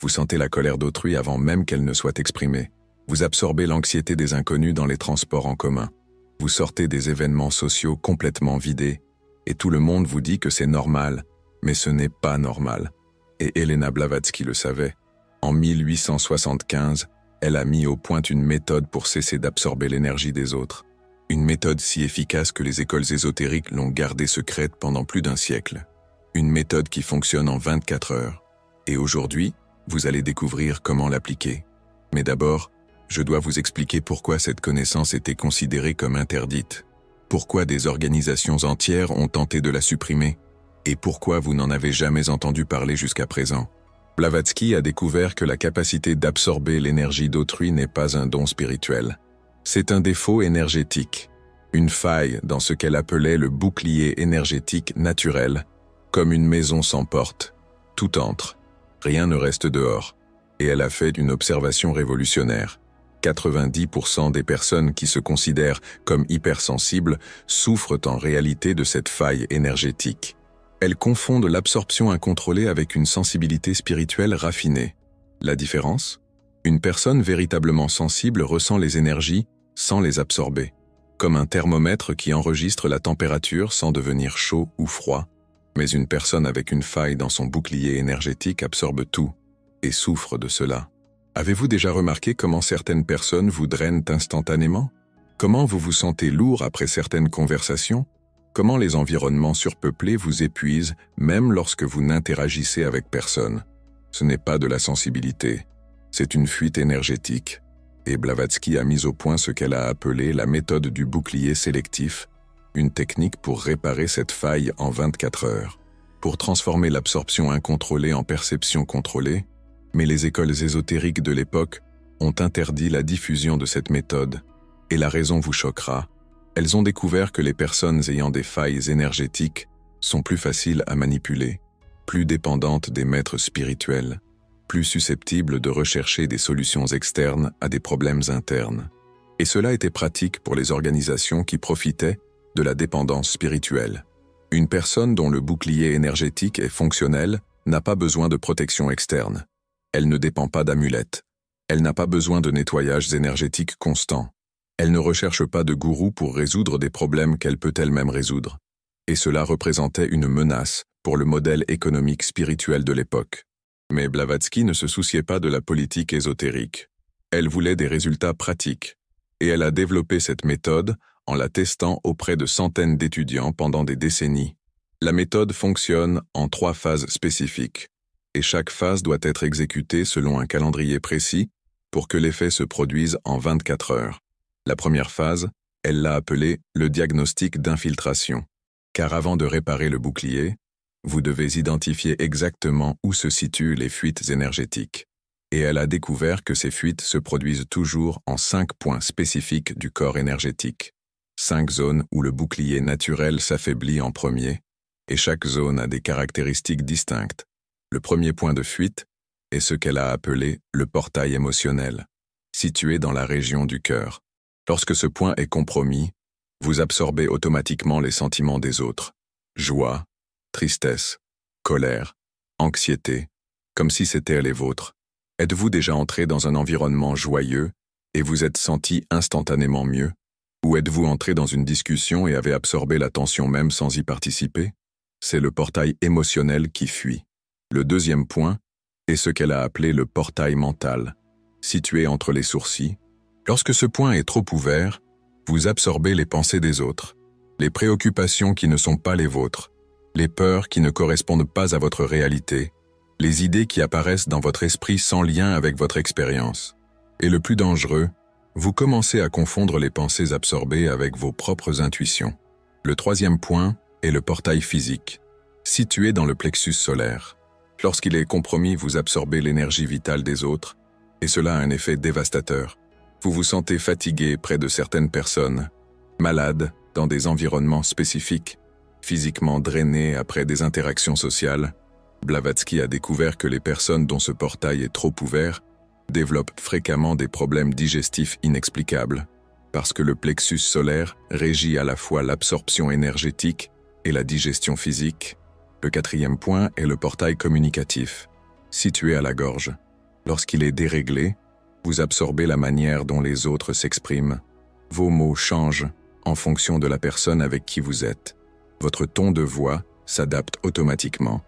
Vous sentez la colère d'autrui avant même qu'elle ne soit exprimée. Vous absorbez l'anxiété des inconnus dans les transports en commun. Vous sortez des événements sociaux complètement vidés, et tout le monde vous dit que c'est normal, mais ce n'est pas normal. Et Elena Blavatsky le savait. En 1875, elle a mis au point une méthode pour cesser d'absorber l'énergie des autres. Une méthode si efficace que les écoles ésotériques l'ont gardée secrète pendant plus d'un siècle. Une méthode qui fonctionne en 24 heures. Et aujourd'hui, vous allez découvrir comment l'appliquer. Mais d'abord, je dois vous expliquer pourquoi cette connaissance était considérée comme interdite. Pourquoi des organisations entières ont tenté de la supprimer. Et pourquoi vous n'en avez jamais entendu parler jusqu'à présent. Blavatsky a découvert que la capacité d'absorber l'énergie d'autrui n'est pas un don spirituel. C'est un défaut énergétique, une faille dans ce qu'elle appelait le bouclier énergétique naturel, comme une maison sans porte. Tout entre, rien ne reste dehors. Et elle a fait une observation révolutionnaire. 90% des personnes qui se considèrent comme hypersensibles souffrent en réalité de cette faille énergétique. Elles confondent l'absorption incontrôlée avec une sensibilité spirituelle raffinée. La différence ? Une personne véritablement sensible ressent les énergies sans les absorber, comme un thermomètre qui enregistre la température sans devenir chaud ou froid. Mais une personne avec une faille dans son bouclier énergétique absorbe tout et souffre de cela. Avez-vous déjà remarqué comment certaines personnes vous drainent instantanément? Comment vous vous sentez lourd après certaines conversations? Comment les environnements surpeuplés vous épuisent même lorsque vous n'interagissez avec personne? Ce n'est pas de la sensibilité, c'est une fuite énergétique. Et Blavatsky a mis au point ce qu'elle a appelé la méthode du bouclier sélectif, une technique pour réparer cette faille en 24 heures, pour transformer l'absorption incontrôlée en perception contrôlée. Mais les écoles ésotériques de l'époque ont interdit la diffusion de cette méthode, et la raison vous choquera. Elles ont découvert que les personnes ayant des failles énergétiques sont plus faciles à manipuler, plus dépendantes des maîtres spirituels, plus susceptibles de rechercher des solutions externes à des problèmes internes. Et cela était pratique pour les organisations qui profitaient de la dépendance spirituelle. Une personne dont le bouclier énergétique est fonctionnel n'a pas besoin de protection externe. Elle ne dépend pas d'amulettes. Elle n'a pas besoin de nettoyages énergétiques constants. Elle ne recherche pas de gourou pour résoudre des problèmes qu'elle peut elle-même résoudre. Et cela représentait une menace pour le modèle économique spirituel de l'époque. Mais Blavatsky ne se souciait pas de la politique ésotérique. Elle voulait des résultats pratiques. Et elle a développé cette méthode en la testant auprès de centaines d'étudiants pendant des décennies. La méthode fonctionne en 3 phases spécifiques. Et chaque phase doit être exécutée selon un calendrier précis pour que l'effet se produise en 24 heures. La première phase, elle l'a appelée le diagnostic d'infiltration. Car avant de réparer le bouclier, vous devez identifier exactement où se situent les fuites énergétiques. Et elle a découvert que ces fuites se produisent toujours en 5 points spécifiques du corps énergétique. 5 zones où le bouclier naturel s'affaiblit en premier, et chaque zone a des caractéristiques distinctes. Le premier point de fuite est ce qu'elle a appelé le portail émotionnel, situé dans la région du cœur. Lorsque ce point est compromis, vous absorbez automatiquement les sentiments des autres. Joie, tristesse, colère, anxiété, comme si c'était les vôtres. Êtes-vous déjà entré dans un environnement joyeux et vous êtes senti instantanément mieux? Ou êtes-vous entré dans une discussion et avez absorbé la tension même sans y participer? C'est le portail émotionnel qui fuit. Le deuxième point est ce qu'elle a appelé le portail mental, situé entre les sourcils. Lorsque ce point est trop ouvert, vous absorbez les pensées des autres, les préoccupations qui ne sont pas les vôtres, les peurs qui ne correspondent pas à votre réalité, les idées qui apparaissent dans votre esprit sans lien avec votre expérience. Et le plus dangereux, vous commencez à confondre les pensées absorbées avec vos propres intuitions. Le troisième point est le portail physique, situé dans le plexus solaire. Lorsqu'il est compromis, vous absorbez l'énergie vitale des autres, et cela a un effet dévastateur. Vous vous sentez fatigué près de certaines personnes, malade dans des environnements spécifiques, physiquement drainé après des interactions sociales. Blavatsky a découvert que les personnes dont ce portail est trop ouvert développent fréquemment des problèmes digestifs inexplicables, parce que le plexus solaire régit à la fois l'absorption énergétique et la digestion physique. Le quatrième point est le portail communicatif, situé à la gorge. Lorsqu'il est déréglé, vous absorbez la manière dont les autres s'expriment. Vos mots changent en fonction de la personne avec qui vous êtes. Votre ton de voix s'adapte automatiquement.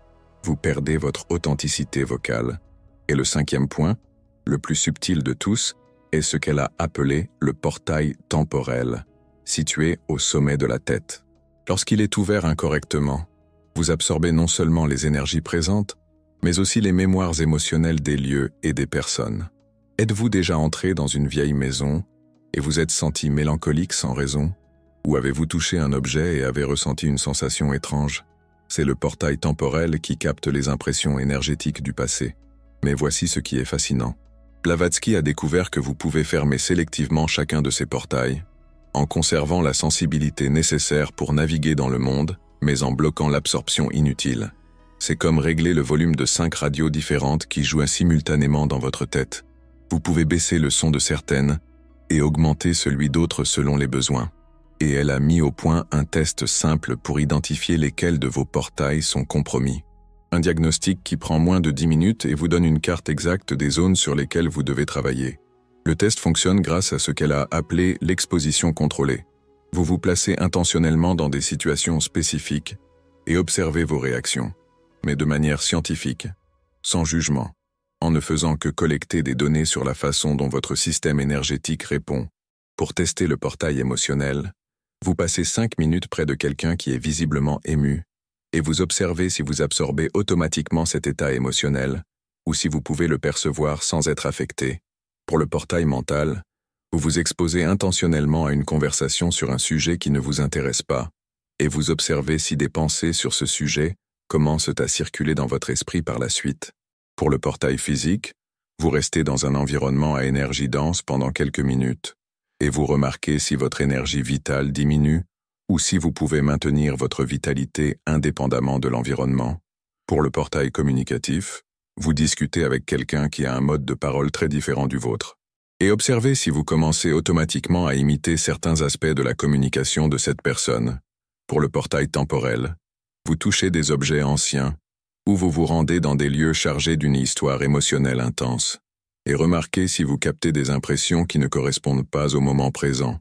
Vous perdez votre authenticité vocale. Et le 5e point, le plus subtil de tous, est ce qu'elle a appelé le portail temporel, situé au sommet de la tête. Lorsqu'il est ouvert incorrectement, vous absorbez non seulement les énergies présentes, mais aussi les mémoires émotionnelles des lieux et des personnes. Êtes-vous déjà entré dans une vieille maison et vous êtes senti mélancolique sans raison? Ou avez-vous touché un objet et avez ressenti une sensation étrange? C'est le portail temporel qui capte les impressions énergétiques du passé. Mais voici ce qui est fascinant. Blavatsky a découvert que vous pouvez fermer sélectivement chacun de ces portails, en conservant la sensibilité nécessaire pour naviguer dans le monde, mais en bloquant l'absorption inutile. C'est comme régler le volume de 5 radios différentes qui jouent simultanément dans votre tête. Vous pouvez baisser le son de certaines et augmenter celui d'autres selon les besoins. Et elle a mis au point un test simple pour identifier lesquels de vos portails sont compromis. Un diagnostic qui prend moins de 10 minutes et vous donne une carte exacte des zones sur lesquelles vous devez travailler. Le test fonctionne grâce à ce qu'elle a appelé l'exposition contrôlée. Vous vous placez intentionnellement dans des situations spécifiques et observez vos réactions, mais de manière scientifique, sans jugement, en ne faisant que collecter des données sur la façon dont votre système énergétique répond. Pour tester le portail émotionnel, vous passez 5 minutes près de quelqu'un qui est visiblement ému, et vous observez si vous absorbez automatiquement cet état émotionnel, ou si vous pouvez le percevoir sans être affecté. Pour le portail mental, vous vous exposez intentionnellement à une conversation sur un sujet qui ne vous intéresse pas, et vous observez si des pensées sur ce sujet commencent à circuler dans votre esprit par la suite. Pour le portail physique, vous restez dans un environnement à énergie dense pendant quelques minutes, et vous remarquez si votre énergie vitale diminue ou si vous pouvez maintenir votre vitalité indépendamment de l'environnement. Pour le portail communicatif, vous discutez avec quelqu'un qui a un mode de parole très différent du vôtre, et observez si vous commencez automatiquement à imiter certains aspects de la communication de cette personne. Pour le portail temporel, vous touchez des objets anciens, ou vous vous rendez dans des lieux chargés d'une histoire émotionnelle intense, et remarquez si vous captez des impressions qui ne correspondent pas au moment présent.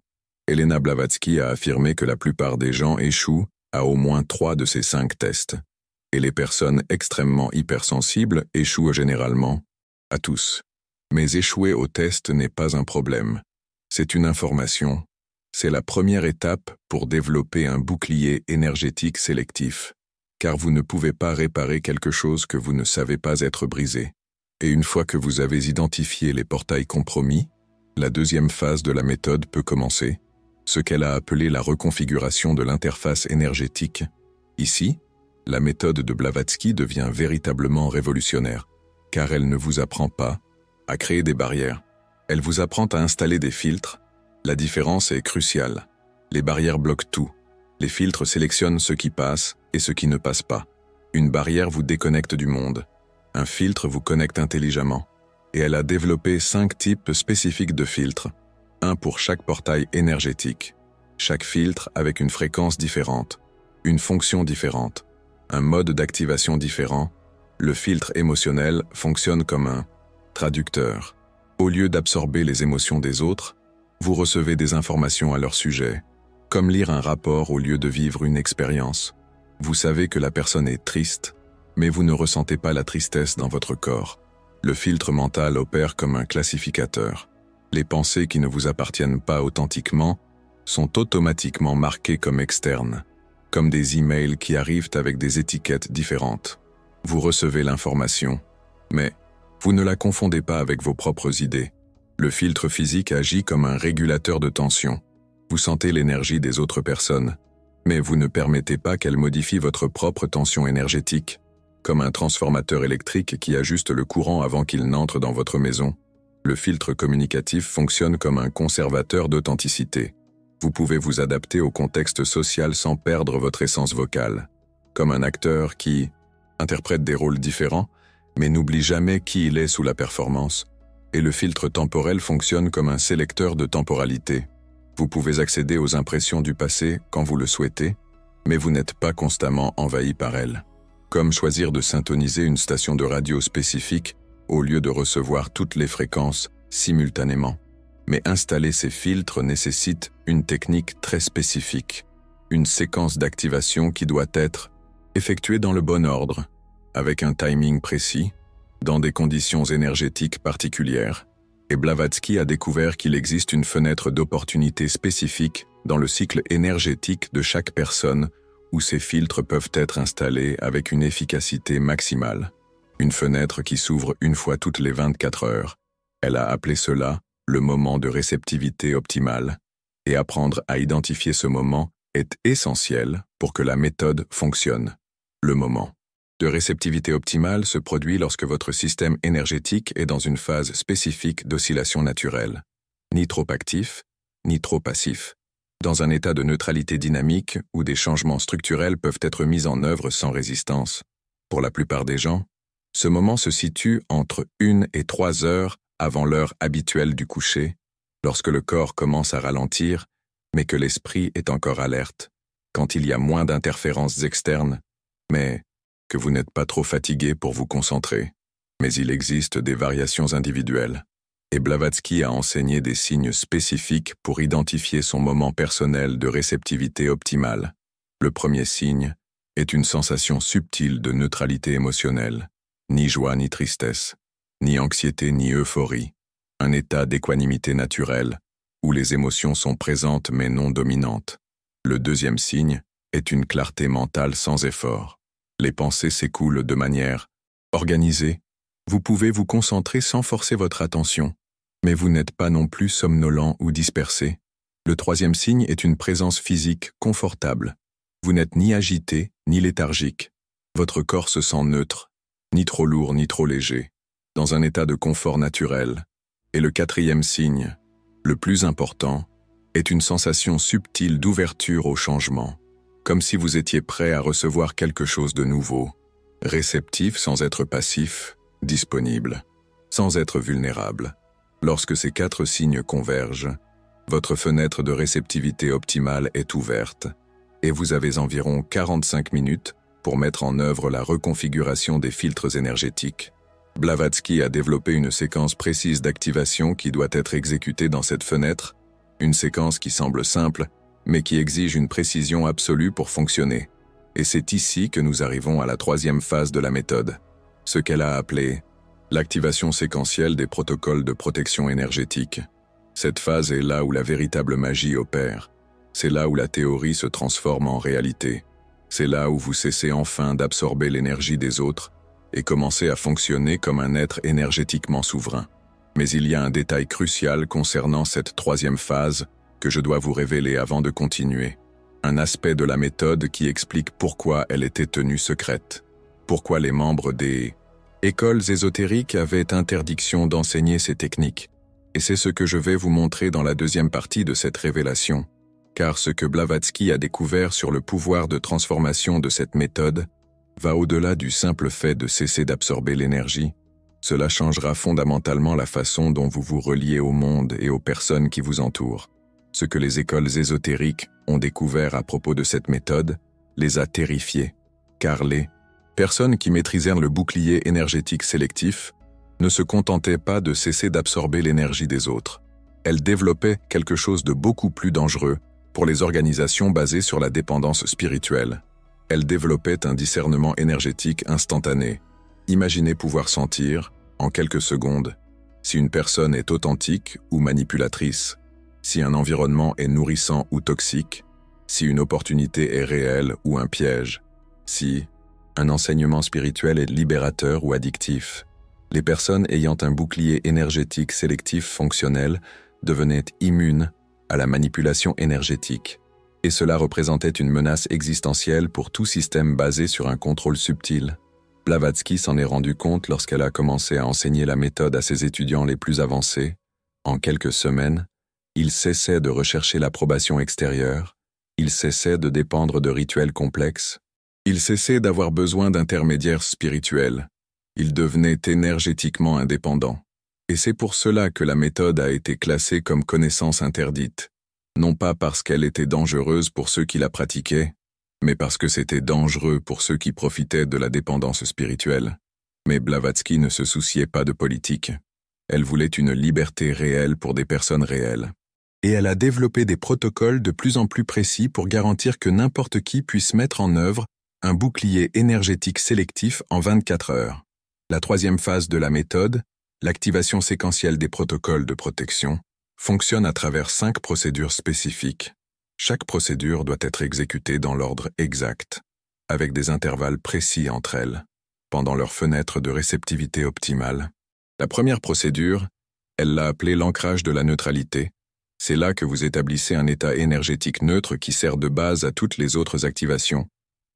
Elena Blavatsky a affirmé que la plupart des gens échouent à au moins 3 de ces 5 tests, et les personnes extrêmement hypersensibles échouent généralement à tous. Mais échouer au test n'est pas un problème. C'est une information. C'est la première étape pour développer un bouclier énergétique sélectif, car vous ne pouvez pas réparer quelque chose que vous ne savez pas être brisé. Et une fois que vous avez identifié les portails compromis, la deuxième phase de la méthode peut commencer, ce qu'elle a appelé la reconfiguration de l'interface énergétique. Ici, la méthode de Blavatsky devient véritablement révolutionnaire, car elle ne vous apprend pas à créer des barrières. Elle vous apprend à installer des filtres. La différence est cruciale. Les barrières bloquent tout. Les filtres sélectionnent ce qui passe et ce qui ne passe pas. Une barrière vous déconnecte du monde. Un filtre vous connecte intelligemment. Et elle a développé 5 types spécifiques de filtres. Un pour chaque portail énergétique. Chaque filtre avec une fréquence différente, une fonction différente, un mode d'activation différent. Le filtre émotionnel fonctionne comme un traducteur. Au lieu d'absorber les émotions des autres, vous recevez des informations à leur sujet, comme lire un rapport au lieu de vivre une expérience. Vous savez que la personne est triste, mais vous ne ressentez pas la tristesse dans votre corps. Le filtre mental opère comme un classificateur. Les pensées qui ne vous appartiennent pas authentiquement sont automatiquement marquées comme externes, comme des emails qui arrivent avec des étiquettes différentes. Vous recevez l'information, mais vous ne la confondez pas avec vos propres idées. Le filtre physique agit comme un régulateur de tension. Vous sentez l'énergie des autres personnes, mais vous ne permettez pas qu'elle modifie votre propre tension énergétique, comme un transformateur électrique qui ajuste le courant avant qu'il n'entre dans votre maison. Le filtre communicatif fonctionne comme un conservateur d'authenticité. Vous pouvez vous adapter au contexte social sans perdre votre essence vocale, comme un acteur qui interprète des rôles différents, mais n'oublie jamais qui il est sous la performance. Et le filtre temporel fonctionne comme un sélecteur de temporalité. Vous pouvez accéder aux impressions du passé quand vous le souhaitez, mais vous n'êtes pas constamment envahi par elles. Comme choisir de syntoniser une station de radio spécifique au lieu de recevoir toutes les fréquences simultanément. Mais installer ces filtres nécessite une technique très spécifique, une séquence d'activation qui doit être effectuée dans le bon ordre, avec un timing précis, dans des conditions énergétiques particulières. Et Blavatsky a découvert qu'il existe une fenêtre d'opportunité spécifique dans le cycle énergétique de chaque personne où ces filtres peuvent être installés avec une efficacité maximale. Une fenêtre qui s'ouvre une fois toutes les 24 heures. Elle a appelé cela le moment de réceptivité optimale. Et apprendre à identifier ce moment est essentiel pour que la méthode fonctionne. Le moment de réceptivité optimale se produit lorsque votre système énergétique est dans une phase spécifique d'oscillation naturelle, ni trop actif, ni trop passif, dans un état de neutralité dynamique où des changements structurels peuvent être mis en œuvre sans résistance. Pour la plupart des gens, ce moment se situe entre 1 et 3 heures avant l'heure habituelle du coucher, lorsque le corps commence à ralentir, mais que l'esprit est encore alerte, quand il y a moins d'interférences externes, mais que vous n'êtes pas trop fatigué pour vous concentrer. Mais il existe des variations individuelles, et Blavatsky a enseigné des signes spécifiques pour identifier son moment personnel de réceptivité optimale. Le premier signe est une sensation subtile de neutralité émotionnelle, ni joie ni tristesse, ni anxiété ni euphorie, un état d'équanimité naturelle, où les émotions sont présentes mais non dominantes. Le deuxième signe est une clarté mentale sans effort. Les pensées s'écoulent de manière organisée. Vous pouvez vous concentrer sans forcer votre attention, mais vous n'êtes pas non plus somnolent ou dispersé. Le troisième signe est une présence physique confortable. Vous n'êtes ni agité ni léthargique. Votre corps se sent neutre, ni trop lourd ni trop léger, dans un état de confort naturel. Et le quatrième signe, le plus important, est une sensation subtile d'ouverture au changement, comme si vous étiez prêt à recevoir quelque chose de nouveau, réceptif sans être passif, disponible, sans être vulnérable. Lorsque ces 4 signes convergent, votre fenêtre de réceptivité optimale est ouverte, et vous avez environ 45 minutes pour mettre en œuvre la reconfiguration des filtres énergétiques. Blavatsky a développé une séquence précise d'activation qui doit être exécutée dans cette fenêtre, une séquence qui semble simple, mais qui exige une précision absolue pour fonctionner. Et c'est ici que nous arrivons à la 3e phase de la méthode, ce qu'elle a appelé l'activation séquentielle des protocoles de protection énergétique. Cette phase est là où la véritable magie opère. C'est là où la théorie se transforme en réalité. C'est là où vous cessez enfin d'absorber l'énergie des autres et commencez à fonctionner comme un être énergétiquement souverain. Mais il y a un détail crucial concernant cette 3e phase que je dois vous révéler avant de continuer. Un aspect de la méthode qui explique pourquoi elle était tenue secrète. Pourquoi les membres des écoles ésotériques avaient interdiction d'enseigner ces techniques. Et c'est ce que je vais vous montrer dans la 2e partie de cette révélation. Car ce que Blavatsky a découvert sur le pouvoir de transformation de cette méthode va au-delà du simple fait de cesser d'absorber l'énergie. Cela changera fondamentalement la façon dont vous vous reliez au monde et aux personnes qui vous entourent. Ce que les écoles ésotériques ont découvert à propos de cette méthode les a terrifiés, car les personnes qui maîtrisèrent le bouclier énergétique sélectif ne se contentaient pas de cesser d'absorber l'énergie des autres. Elles développaient quelque chose de beaucoup plus dangereux pour les organisations basées sur la dépendance spirituelle. Elles développaient un discernement énergétique instantané. Imaginez pouvoir sentir, en quelques secondes, si une personne est authentique ou manipulatrice, si un environnement est nourrissant ou toxique, si une opportunité est réelle ou un piège, si un enseignement spirituel est libérateur ou addictif. Les personnes ayant un bouclier énergétique sélectif fonctionnel devenaient immunes à la manipulation énergétique, et cela représentait une menace existentielle pour tout système basé sur un contrôle subtil. Blavatsky s'en est rendu compte lorsqu'elle a commencé à enseigner la méthode à ses étudiants les plus avancés. En quelques semaines, il cessait de rechercher l'approbation extérieure, il cessait de dépendre de rituels complexes, il cessait d'avoir besoin d'intermédiaires spirituels, il devenait énergétiquement indépendant. Et c'est pour cela que la méthode a été classée comme connaissance interdite, non pas parce qu'elle était dangereuse pour ceux qui la pratiquaient, mais parce que c'était dangereux pour ceux qui profitaient de la dépendance spirituelle. Mais Blavatsky ne se souciait pas de politique. Elle voulait une liberté réelle pour des personnes réelles. Et elle a développé des protocoles de plus en plus précis pour garantir que n'importe qui puisse mettre en œuvre un bouclier énergétique sélectif en 24 heures. La troisième phase de la méthode, l'activation séquentielle des protocoles de protection, fonctionne à travers 5 procédures spécifiques. Chaque procédure doit être exécutée dans l'ordre exact, avec des intervalles précis entre elles, pendant leur fenêtre de réceptivité optimale. La première procédure, elle l'a appelée l'ancrage de la neutralité. C'est là que vous établissez un état énergétique neutre qui sert de base à toutes les autres activations.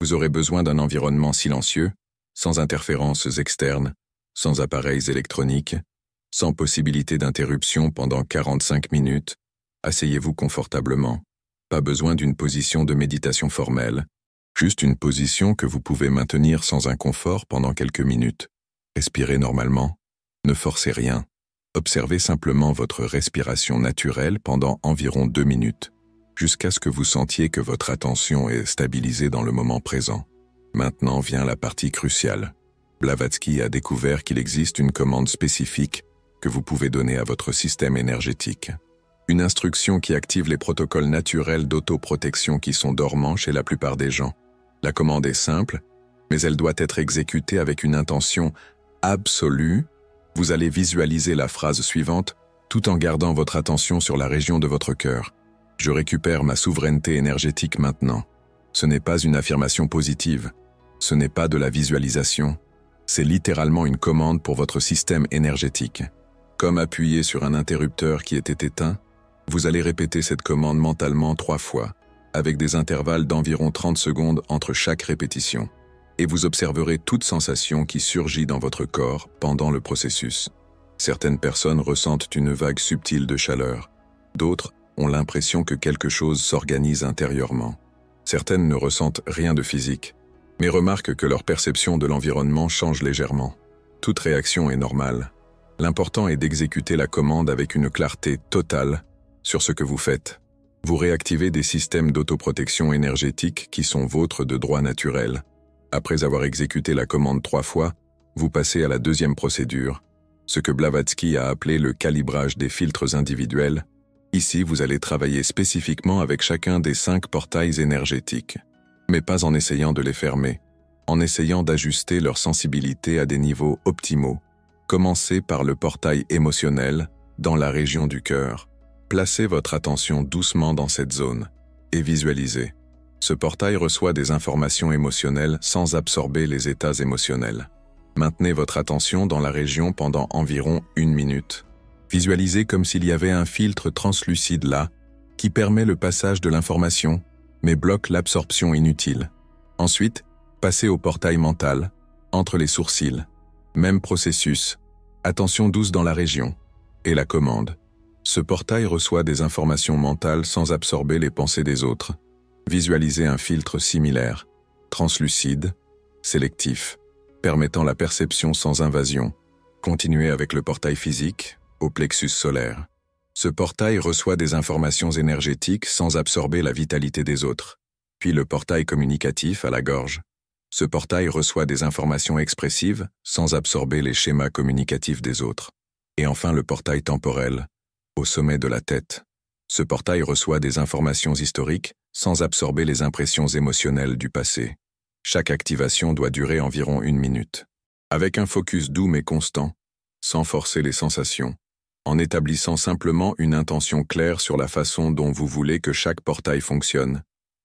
Vous aurez besoin d'un environnement silencieux, sans interférences externes, sans appareils électroniques, sans possibilité d'interruption pendant 45 minutes. Asseyez-vous confortablement. Pas besoin d'une position de méditation formelle, juste une position que vous pouvez maintenir sans inconfort pendant quelques minutes. Respirez normalement. Ne forcez rien. Observez simplement votre respiration naturelle pendant environ 2 minutes, jusqu'à ce que vous sentiez que votre attention est stabilisée dans le moment présent. Maintenant vient la partie cruciale. Blavatsky a découvert qu'il existe une commande spécifique que vous pouvez donner à votre système énergétique. Une instruction qui active les protocoles naturels d'autoprotection qui sont dormants chez la plupart des gens. La commande est simple, mais elle doit être exécutée avec une intention absolue. Vous allez visualiser la phrase suivante tout en gardant votre attention sur la région de votre cœur. Je récupère ma souveraineté énergétique maintenant. Ce n'est pas une affirmation positive. Ce n'est pas de la visualisation. C'est littéralement une commande pour votre système énergétique. Comme appuyer sur un interrupteur qui était éteint, vous allez répéter cette commande mentalement 3 fois, avec des intervalles d'environ 30 secondes entre chaque répétition. Et vous observerez toute sensation qui surgit dans votre corps pendant le processus. Certaines personnes ressentent une vague subtile de chaleur. D'autres ont l'impression que quelque chose s'organise intérieurement. Certaines ne ressentent rien de physique, mais remarquent que leur perception de l'environnement change légèrement. Toute réaction est normale. L'important est d'exécuter la commande avec une clarté totale sur ce que vous faites. Vous réactivez des systèmes d'autoprotection énergétique qui sont vôtres de droit naturel. Après avoir exécuté la commande 3 fois, vous passez à la deuxième procédure, ce que Blavatsky a appelé le calibrage des filtres individuels. Ici, vous allez travailler spécifiquement avec chacun des 5 portails énergétiques, mais pas en essayant de les fermer, en essayant d'ajuster leur sensibilité à des niveaux optimaux. Commencez par le portail émotionnel, dans la région du cœur. Placez votre attention doucement dans cette zone et visualisez. Ce portail reçoit des informations émotionnelles sans absorber les états émotionnels. Maintenez votre attention dans la région pendant environ 1 minute. Visualisez comme s'il y avait un filtre translucide là, qui permet le passage de l'information, mais bloque l'absorption inutile. Ensuite, passez au portail mental, entre les sourcils. Même processus, attention douce dans la région, et la commande. Ce portail reçoit des informations mentales sans absorber les pensées des autres. Visualisez un filtre similaire, translucide, sélectif, permettant la perception sans invasion. Continuez avec le portail physique, au plexus solaire. Ce portail reçoit des informations énergétiques sans absorber la vitalité des autres. Puis le portail communicatif à la gorge. Ce portail reçoit des informations expressives sans absorber les schémas communicatifs des autres. Et enfin le portail temporel, au sommet de la tête. Ce portail reçoit des informations historiques sans absorber les impressions émotionnelles du passé. Chaque activation doit durer environ 1 minute. Avec un focus doux mais constant, sans forcer les sensations, en établissant simplement une intention claire sur la façon dont vous voulez que chaque portail fonctionne.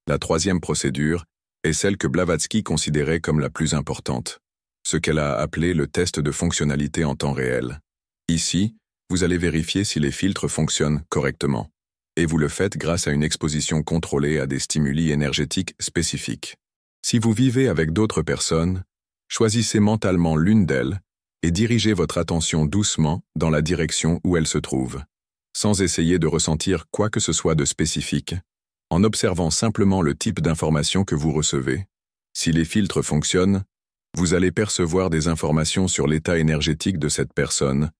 La troisième procédure est celle que Blavatsky considérait comme la plus importante, ce qu'elle a appelé le test de fonctionnalité en temps réel. Ici, vous allez vérifier si les filtres fonctionnent correctement, et vous le faites grâce à une exposition contrôlée à des stimuli énergétiques spécifiques. Si vous vivez avec d'autres personnes, choisissez mentalement l'une d'elles et dirigez votre attention doucement dans la direction où elle se trouve, sans essayer de ressentir quoi que ce soit de spécifique, en observant simplement le type d'information que vous recevez. Si les filtres fonctionnent, vous allez percevoir des informations sur l'état énergétique de cette personne,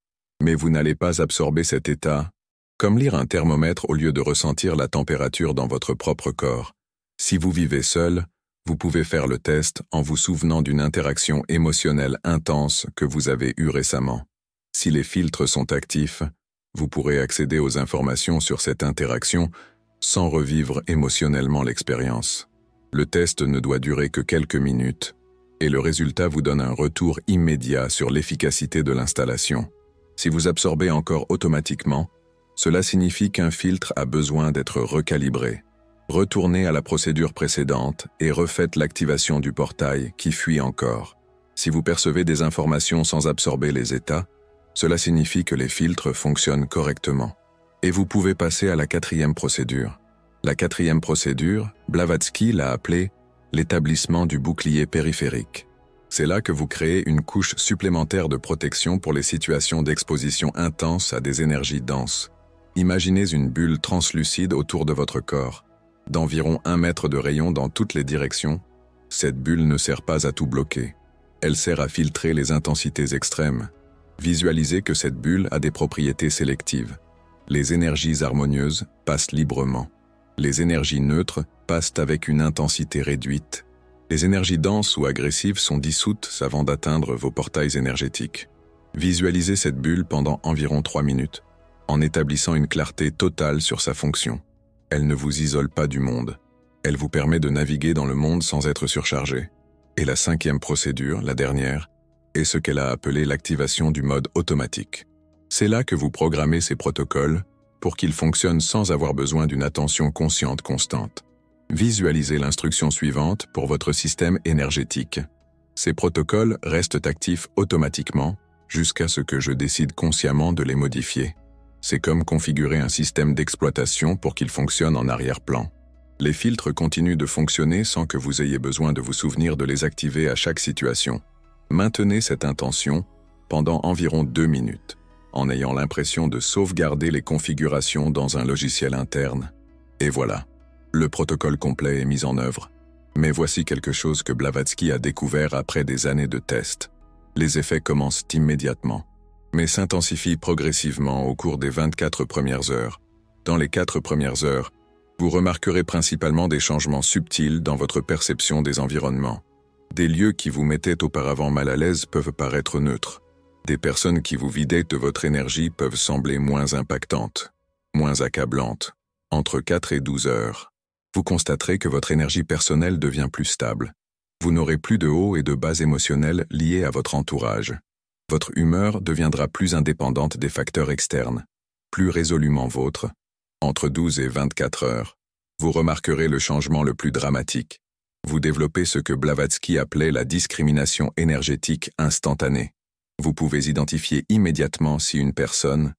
mais vous n'allez pas absorber cet état, comme lire un thermomètre au lieu de ressentir la température dans votre propre corps. Si vous vivez seul, Vous pouvez faire le test en vous souvenant d'une interaction émotionnelle intense que vous avez eue récemment. Si les filtres sont actifs, vous pourrez accéder aux informations sur cette interaction sans revivre émotionnellement l'expérience. Le test ne doit durer que quelques minutes, et le résultat vous donne un retour immédiat sur l'efficacité de l'installation. Si vous absorbez encore automatiquement, cela signifie qu'un filtre a besoin d'être recalibré. Retournez à la procédure précédente et refaites l'activation du portail qui fuit encore. Si vous percevez des informations sans absorber les états, cela signifie que les filtres fonctionnent correctement. Et vous pouvez passer à la 4e procédure. La 4e procédure, Blavatsky l'a appelée l'établissement du bouclier périphérique. C'est là que vous créez une couche supplémentaire de protection pour les situations d'exposition intense à des énergies denses. Imaginez une bulle translucide autour de votre corps, d'environ 1 mètre de rayon dans toutes les directions. Cette bulle ne sert pas à tout bloquer. Elle sert à filtrer les intensités extrêmes. Visualisez que cette bulle a des propriétés sélectives. Les énergies harmonieuses passent librement. Les énergies neutres passent avec une intensité réduite. Les énergies denses ou agressives sont dissoutes avant d'atteindre vos portails énergétiques. Visualisez cette bulle pendant environ 3 minutes, en établissant une clarté totale sur sa fonction. Elle ne vous isole pas du monde. Elle vous permet de naviguer dans le monde sans être surchargé. Et la 5e procédure, la dernière, est ce qu'elle a appelé l'activation du mode automatique. C'est là que vous programmez ces protocoles pour qu'ils fonctionnent sans avoir besoin d'une attention consciente constante. Visualisez l'instruction suivante pour votre système énergétique. Ces protocoles restent actifs automatiquement jusqu'à ce que je décide consciemment de les modifier. C'est comme configurer un système d'exploitation pour qu'il fonctionne en arrière-plan. Les filtres continuent de fonctionner sans que vous ayez besoin de vous souvenir de les activer à chaque situation. Maintenez cette intention pendant environ 2 minutes, en ayant l'impression de sauvegarder les configurations dans un logiciel interne. Et voilà, le protocole complet est mis en œuvre. Mais voici quelque chose que Blavatsky a découvert après des années de tests. Les effets commencent immédiatement, mais s'intensifient progressivement au cours des 24 premières heures. Dans les 4 premières heures, vous remarquerez principalement des changements subtils dans votre perception des environnements. Des lieux qui vous mettaient auparavant mal à l'aise peuvent paraître neutres. Des personnes qui vous vidaient de votre énergie peuvent sembler moins impactantes, moins accablantes. Entre 4 et 12 heures, vous constaterez que votre énergie personnelle devient plus stable. Vous n'aurez plus de hauts et de bas émotionnels liés à votre entourage. Votre humeur deviendra plus indépendante des facteurs externes, plus résolument vôtre. Entre 12 et 24 heures, vous remarquerez le changement le plus dramatique. Vous développez ce que Blavatsky appelait la discrimination énergétique instantanée. Vous pouvez identifier immédiatement si une personne,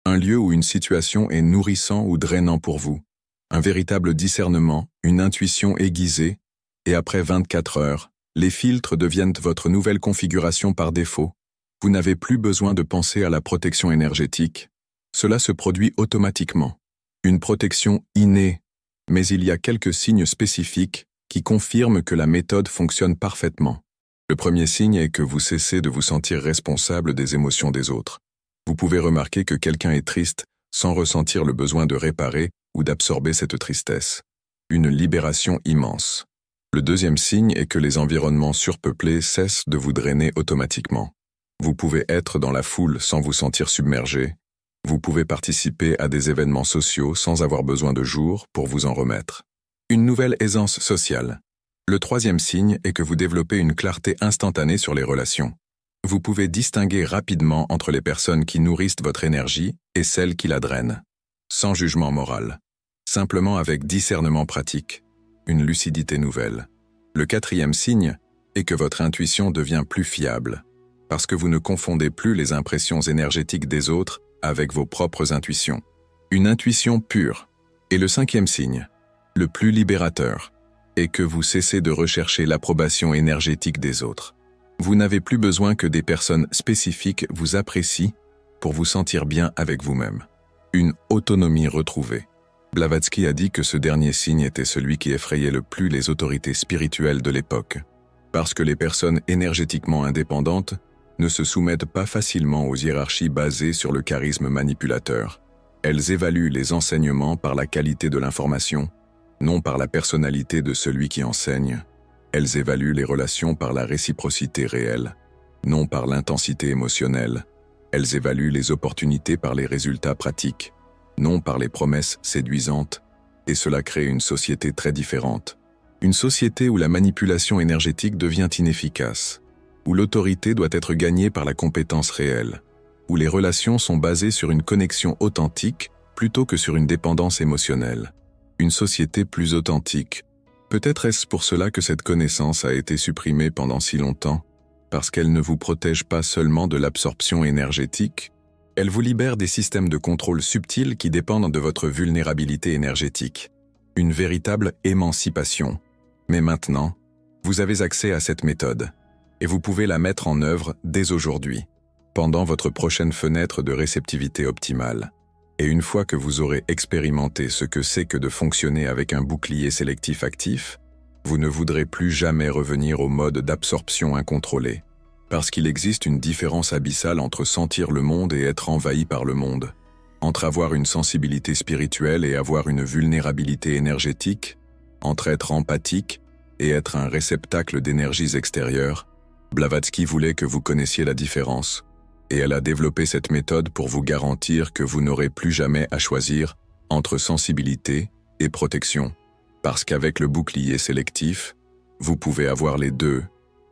un lieu ou une situation est nourrissant ou drainant pour vous. Un véritable discernement, une intuition aiguisée, et après 24 heures, les filtres deviennent votre nouvelle configuration par défaut. Vous n'avez plus besoin de penser à la protection énergétique. Cela se produit automatiquement. Une protection innée, mais il y a quelques signes spécifiques qui confirment que la méthode fonctionne parfaitement. Le premier signe est que vous cessez de vous sentir responsable des émotions des autres. Vous pouvez remarquer que quelqu'un est triste sans ressentir le besoin de réparer ou d'absorber cette tristesse. Une libération immense. Le deuxième signe est que les environnements surpeuplés cessent de vous drainer automatiquement. Vous pouvez être dans la foule sans vous sentir submergé. Vous pouvez participer à des événements sociaux sans avoir besoin de jours pour vous en remettre. Une nouvelle aisance sociale. Le troisième signe est que vous développez une clarté instantanée sur les relations. Vous pouvez distinguer rapidement entre les personnes qui nourrissent votre énergie et celles qui la drainent. Sans jugement moral. Simplement avec discernement pratique. Une lucidité nouvelle. Le quatrième signe est que votre intuition devient plus fiable, parce que vous ne confondez plus les impressions énergétiques des autres avec vos propres intuitions. Une intuition pure. Et le cinquième signe, le plus libérateur, est que vous cessez de rechercher l'approbation énergétique des autres. Vous n'avez plus besoin que des personnes spécifiques vous apprécient pour vous sentir bien avec vous-même. Une autonomie retrouvée. Blavatsky a dit que ce dernier signe était celui qui effrayait le plus les autorités spirituelles de l'époque, parce que les personnes énergétiquement indépendantes ne se soumettent pas facilement aux hiérarchies basées sur le charisme manipulateur. Elles évaluent les enseignements par la qualité de l'information, non par la personnalité de celui qui enseigne. Elles évaluent les relations par la réciprocité réelle, non par l'intensité émotionnelle. Elles évaluent les opportunités par les résultats pratiques, non par les promesses séduisantes, et cela crée une société très différente. Une société où la manipulation énergétique devient inefficace, où l'autorité doit être gagnée par la compétence réelle, où les relations sont basées sur une connexion authentique plutôt que sur une dépendance émotionnelle. Une société plus authentique. Peut-être est-ce pour cela que cette connaissance a été supprimée pendant si longtemps, parce qu'elle ne vous protège pas seulement de l'absorption énergétique, elle vous libère des systèmes de contrôle subtils qui dépendent de votre vulnérabilité énergétique. Une véritable émancipation. Mais maintenant, vous avez accès à cette méthode, et vous pouvez la mettre en œuvre dès aujourd'hui, pendant votre prochaine fenêtre de réceptivité optimale. Et une fois que vous aurez expérimenté ce que c'est que de fonctionner avec un bouclier sélectif actif, vous ne voudrez plus jamais revenir au mode d'absorption incontrôlée. Parce qu'il existe une différence abyssale entre sentir le monde et être envahi par le monde. Entre avoir une sensibilité spirituelle et avoir une vulnérabilité énergétique, entre être empathique et être un réceptacle d'énergies extérieures, Blavatsky voulait que vous connaissiez la différence, et elle a développé cette méthode pour vous garantir que vous n'aurez plus jamais à choisir entre sensibilité et protection. Parce qu'avec le bouclier sélectif, vous pouvez avoir les deux.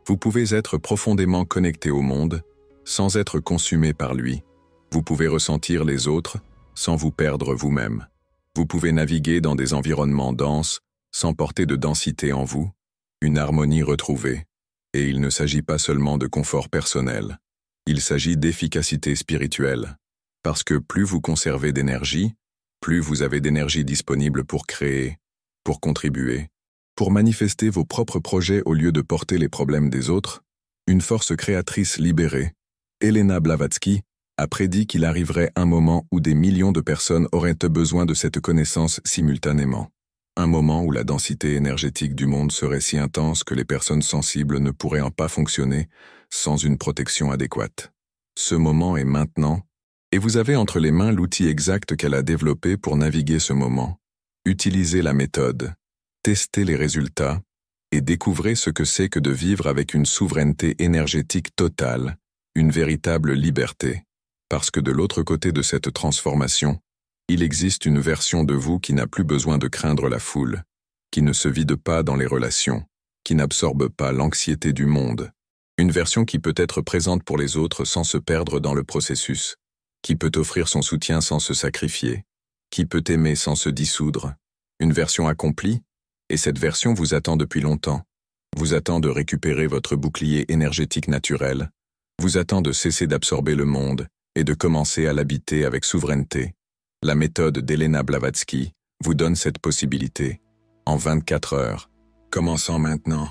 Vous pouvez être profondément connecté au monde, sans être consumé par lui. Vous pouvez ressentir les autres, sans vous perdre vous-même. Vous pouvez naviguer dans des environnements denses, sans porter de densité en vous, une harmonie retrouvée. Et il ne s'agit pas seulement de confort personnel. Il s'agit d'efficacité spirituelle. Parce que plus vous conservez d'énergie, plus vous avez d'énergie disponible pour créer, pour contribuer, pour manifester vos propres projets au lieu de porter les problèmes des autres. Une force créatrice libérée, Elena Blavatsky, a prédit qu'il arriverait un moment où des millions de personnes auraient besoin de cette connaissance simultanément. Un moment où la densité énergétique du monde serait si intense que les personnes sensibles ne pourraient pas fonctionner sans une protection adéquate. Ce moment est maintenant, et vous avez entre les mains l'outil exact qu'elle a développé pour naviguer ce moment. Utilisez la méthode, testez les résultats, et découvrez ce que c'est que de vivre avec une souveraineté énergétique totale, une véritable liberté. Parce que de l'autre côté de cette transformation, il existe une version de vous qui n'a plus besoin de craindre la foule, qui ne se vide pas dans les relations, qui n'absorbe pas l'anxiété du monde. Une version qui peut être présente pour les autres sans se perdre dans le processus, qui peut offrir son soutien sans se sacrifier, qui peut aimer sans se dissoudre. Une version accomplie, et cette version vous attend depuis longtemps. Vous attend de récupérer votre bouclier énergétique naturel, vous attend de cesser d'absorber le monde et de commencer à l'habiter avec souveraineté. La méthode d'Elena Blavatsky vous donne cette possibilité, en 24 heures, commençant maintenant.